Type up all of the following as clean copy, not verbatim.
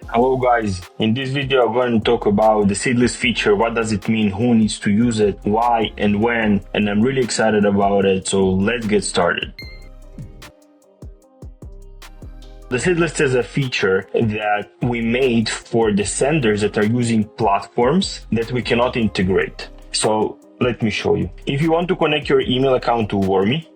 Hello guys, in this video I'm going to talk about the seedless feature. What does it mean, who needs to use it, why and when, and I'm really excited about it, so let's get started. The seedless is a feature that we made for the senders that are using platforms that we cannot integrate. So let me show you. If you want to connect your email account to Warmy,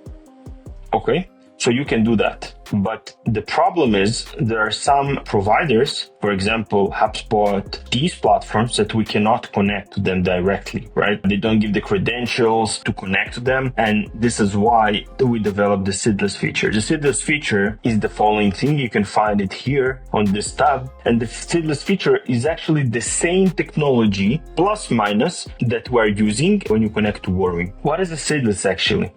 okay, so you can do that. But the problem is there are some providers, for example, HubSpot, these platforms that we cannot connect to them directly, right? They don't give the credentials to connect to them. And this is why we developed the seedless feature. The seedless feature is the following thing. You can find it here on this tab. And the seedless feature is actually the same technology plus minus that we're using when you connect to Warmy. What is a seedless actually?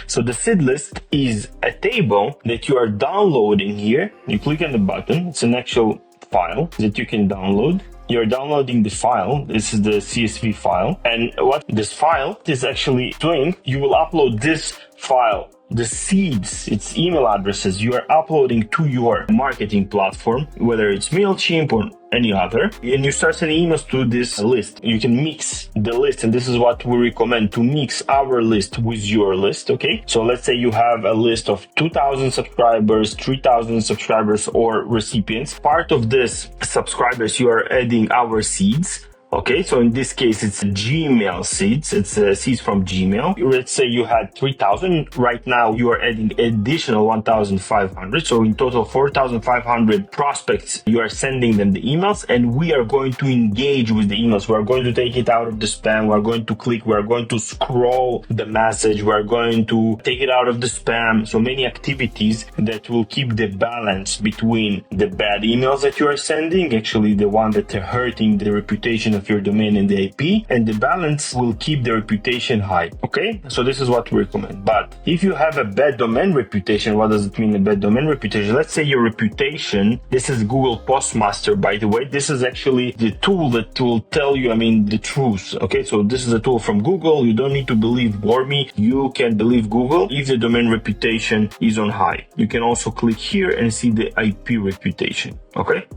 So the seed list is a table that you are downloading here. You click on the button. It's an actual file that you can download. You're downloading the file. This is the CSV file. And what this file is actually doing, you will upload this file, the seeds, its email addresses you are uploading to your marketing platform, whether it's MailChimp or any other, and you start sending emails to this list. You can mix the list, and this is what we recommend, to mix our list with your list, okay? So let's say you have a list of 2,000 subscribers, 3,000 subscribers, or recipients. Part of this subscribers, you are adding our seeds. Okay, so in this case, it's Gmail seeds. It's seeds from Gmail. Let's say you had 3,000. Right now, you are adding additional 1,500. So in total, 4,500 prospects. You are sending them the emails, and we are going to engage with the emails. We are going to take it out of the spam. We are going to click. We are going to scroll the message. We are going to take it out of the spam. So many activities that will keep the balance between the bad emails that you are sending, actually the one that are hurting the reputation of your domain and the IP, and the balance will keep the reputation high. Okay, so this is what we recommend. But if you have a bad domain reputation, what does it mean, a bad domain reputation? Let's say your reputation, this is Google Postmaster, by the way. This is actually the tool that will tell you, the truth. Okay, so this is a tool from Google. You don't need to believe Warmy. You can believe Google if the domain reputation is on high. You can also click here and see the IP reputation. Okay.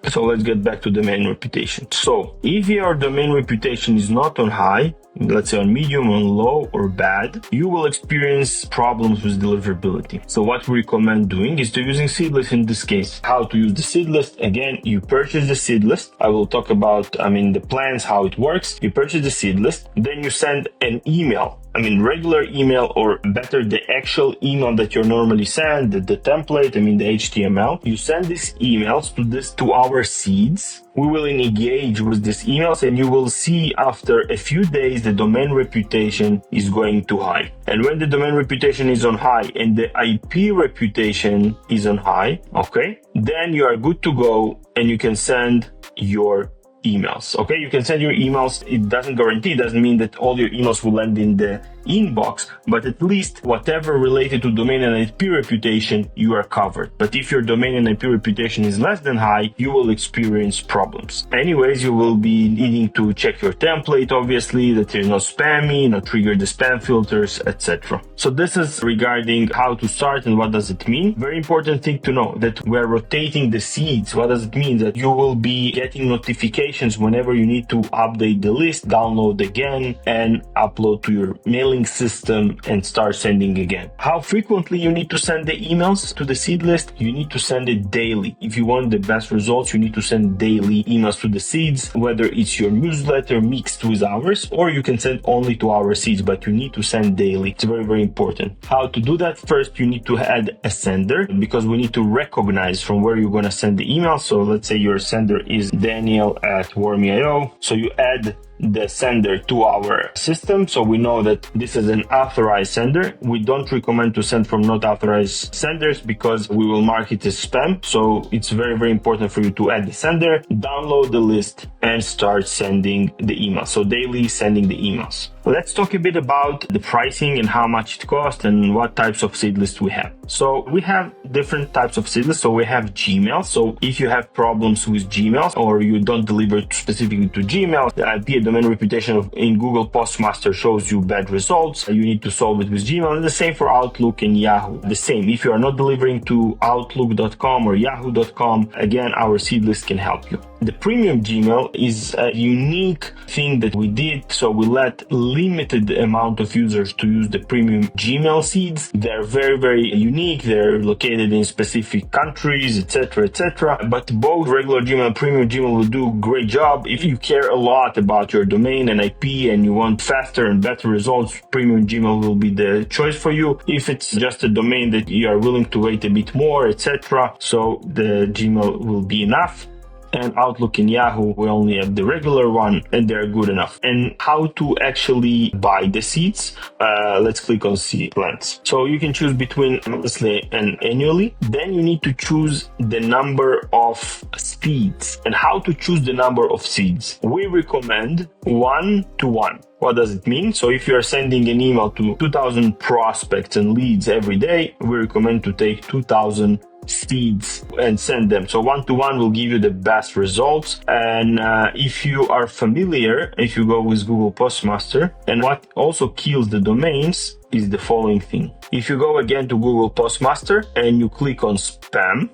So let's get back to domain reputation. So if your domain reputation is not on high, let's say on medium, on low, or bad, you will experience problems with deliverability. So what we recommend doing is to using seedless in this case. How to use the seedless? Again, you purchase the seedless. I will talk about, the plans, how it works. You purchase the seedless, then you send an email. Regular email, or better, the actual email that you normally send, the template, the HTML. You send these emails to our seeds. We will engage with these emails, and you will see after a few days the domain reputation is going too high. And when the domain reputation is on high and the IP reputation is on high, okay, then you are good to go and you can send your emails. Okay, you can send your emails. It doesn't guarantee, it doesn't mean that all your emails will land in the inbox, but at least whatever related to domain and IP reputation, you are covered. But if your domain and IP reputation is less than high, you will experience problems. Anyways, you will be needing to check your template, obviously, that there's no spammy, not trigger the spam filters, etc. So this is regarding how to start and what does it mean. Very important thing to know that we're rotating the seeds. What does it mean? That you will be getting notifications whenever you need to update the list, download again, and upload to your mailing system and start sending again. How frequently you need to send the emails to the seed list? You need to send it daily. If you want the best results, you need to send daily emails to the seeds, whether it's your newsletter mixed with ours, or you can send only to our seeds, but you need to send daily. It's very, very important. How to do that? First, you need to add a sender, because we need to recognize from where you're going to send the email. So let's say your sender is Daniel@Warmy.io. So you add the sender to our system, so we know that this is an authorized sender. We don't recommend to send from not authorized senders because we will mark it as spam. So it's very, very important for you to add the sender, download the list, and start sending the emails. So daily sending the emails. Let's talk a bit about the pricing and how much it costs and what types of seed lists we have. So we have different types of seed lists. So we have Gmail. So if you have problems with Gmail or you don't deliver specifically to Gmail, the IP domain reputation in Google Postmaster shows you bad results. You need to solve it with Gmail. And the same for Outlook and Yahoo. The same. If you are not delivering to Outlook.com or Yahoo.com, again, our seed list can help you. The premium Gmail is a unique thing that we did. So we let limited amount of users to use the premium Gmail seeds. They're very, very unique. They're located in specific countries, etc., etc. But both regular Gmail and premium Gmail will do a great job. If you care a lot about your domain and IP and you want faster and better results, premium Gmail will be the choice for you. If it's just a domain that you are willing to wait a bit more, etc., so the Gmail will be enough. And Outlook and Yahoo, we only have the regular one and they're good enough. And how to actually buy the seeds? Let's click on seed plans. So you can choose between monthly and annually. Then you need to choose the number of seeds. And how to choose the number of seeds? We recommend 1-to-1. What does it mean? So if you are sending an email to 2,000 prospects and leads every day, we recommend to take 2,000 seeds and send them. So 1-to-1 will give you the best results. And if you are familiar, if you go with Google Postmaster, and what also kills the domains is the following thing. If you go again to Google Postmaster and you click on spam,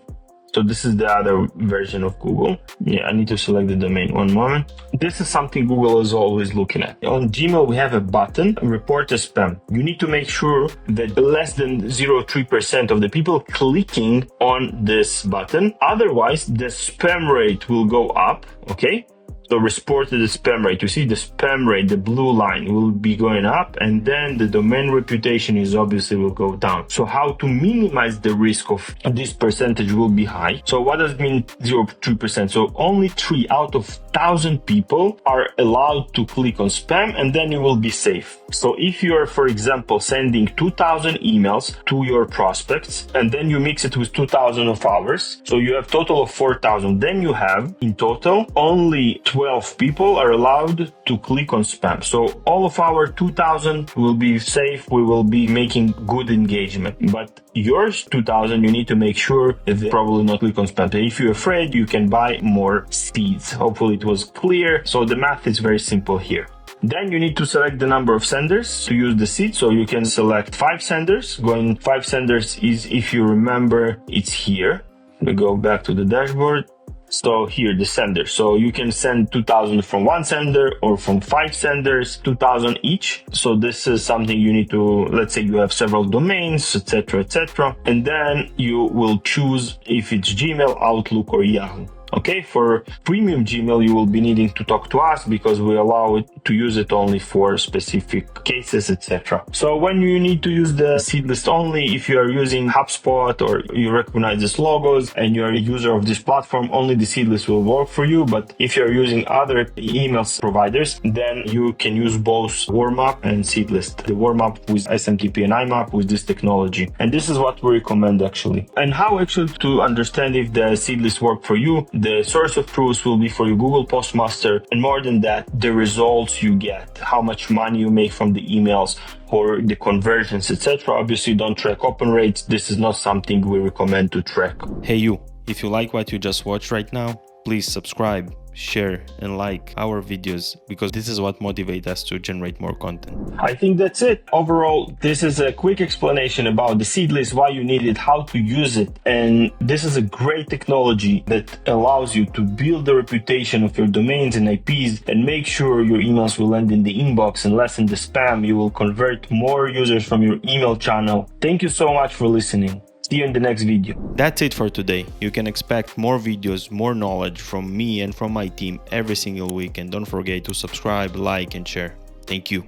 so this is the other version of Google. Yeah, I need to select the domain. One moment. This is something Google is always looking at. On Gmail, we have a button, report a spam. You need to make sure that less than 0.3% of the people clicking on this button. Otherwise, the spam rate will go up, okay? So reported the spam rate. You see the spam rate, the blue line will be going up, and then the domain reputation is obviously will go down. So how to minimize the risk of this percentage will be high. So what does it mean 0.3%? So only 3 out of 1,000 people are allowed to click on spam, and then you will be safe. So if you are, for example, sending 2,000 emails to your prospects, and then you mix it with 2,000 of ours, so you have total of 4,000, then you have in total only 12 people are allowed to click on spam. So all of our 2,000 will be safe. We will be making good engagement. But yours 2,000, you need to make sure that they probably not click on spam. So if you're afraid, you can buy more seeds. Hopefully it was clear. So the math is very simple here. Then you need to select the number of senders to use the seed. So you can select 5 senders. Going 5 senders is, if you remember, it's here. We go back to the dashboard. So here, the sender. So you can send 2,000 from one sender or from 5 senders, 2,000 each. So this is something you need to, let's say you have several domains, etc., etc. And then you will choose if it's Gmail, Outlook, or Yahoo. Okay, for premium Gmail, you will be needing to talk to us because we allow it to use it only for specific cases, etc. So when you need to use the seed list only, if you are using HubSpot or you recognize these logos and you are a user of this platform, only the seed list will work for you. But if you are using other email providers, then you can use both Warmup and seed list. The Warmup with SMTP and IMAP with this technology. And this is what we recommend actually. And how actually to understand if the seed list work for you? The source of truth will be for you Google Postmaster, and more than that, the results you get, how much money you make from the emails or the conversions, etc. Obviously, don't track open rates. This is not something we recommend to track. Hey you, if you like what you just watched right now, please subscribe, share and like our videos because this is what motivates us to generate more content. I think that's it. Overall, this is a quick explanation about the seed list, why you need it, how to use it. And this is a great technology that allows you to build the reputation of your domains and IPs and make sure your emails will land in the inbox and less in the spam. You will convert more users from your email channel. Thank you so much for listening. See you in the next video. That's it for today. You can expect more videos, more knowledge from me and from my team every single week. And don't forget to subscribe, like and share. Thank you.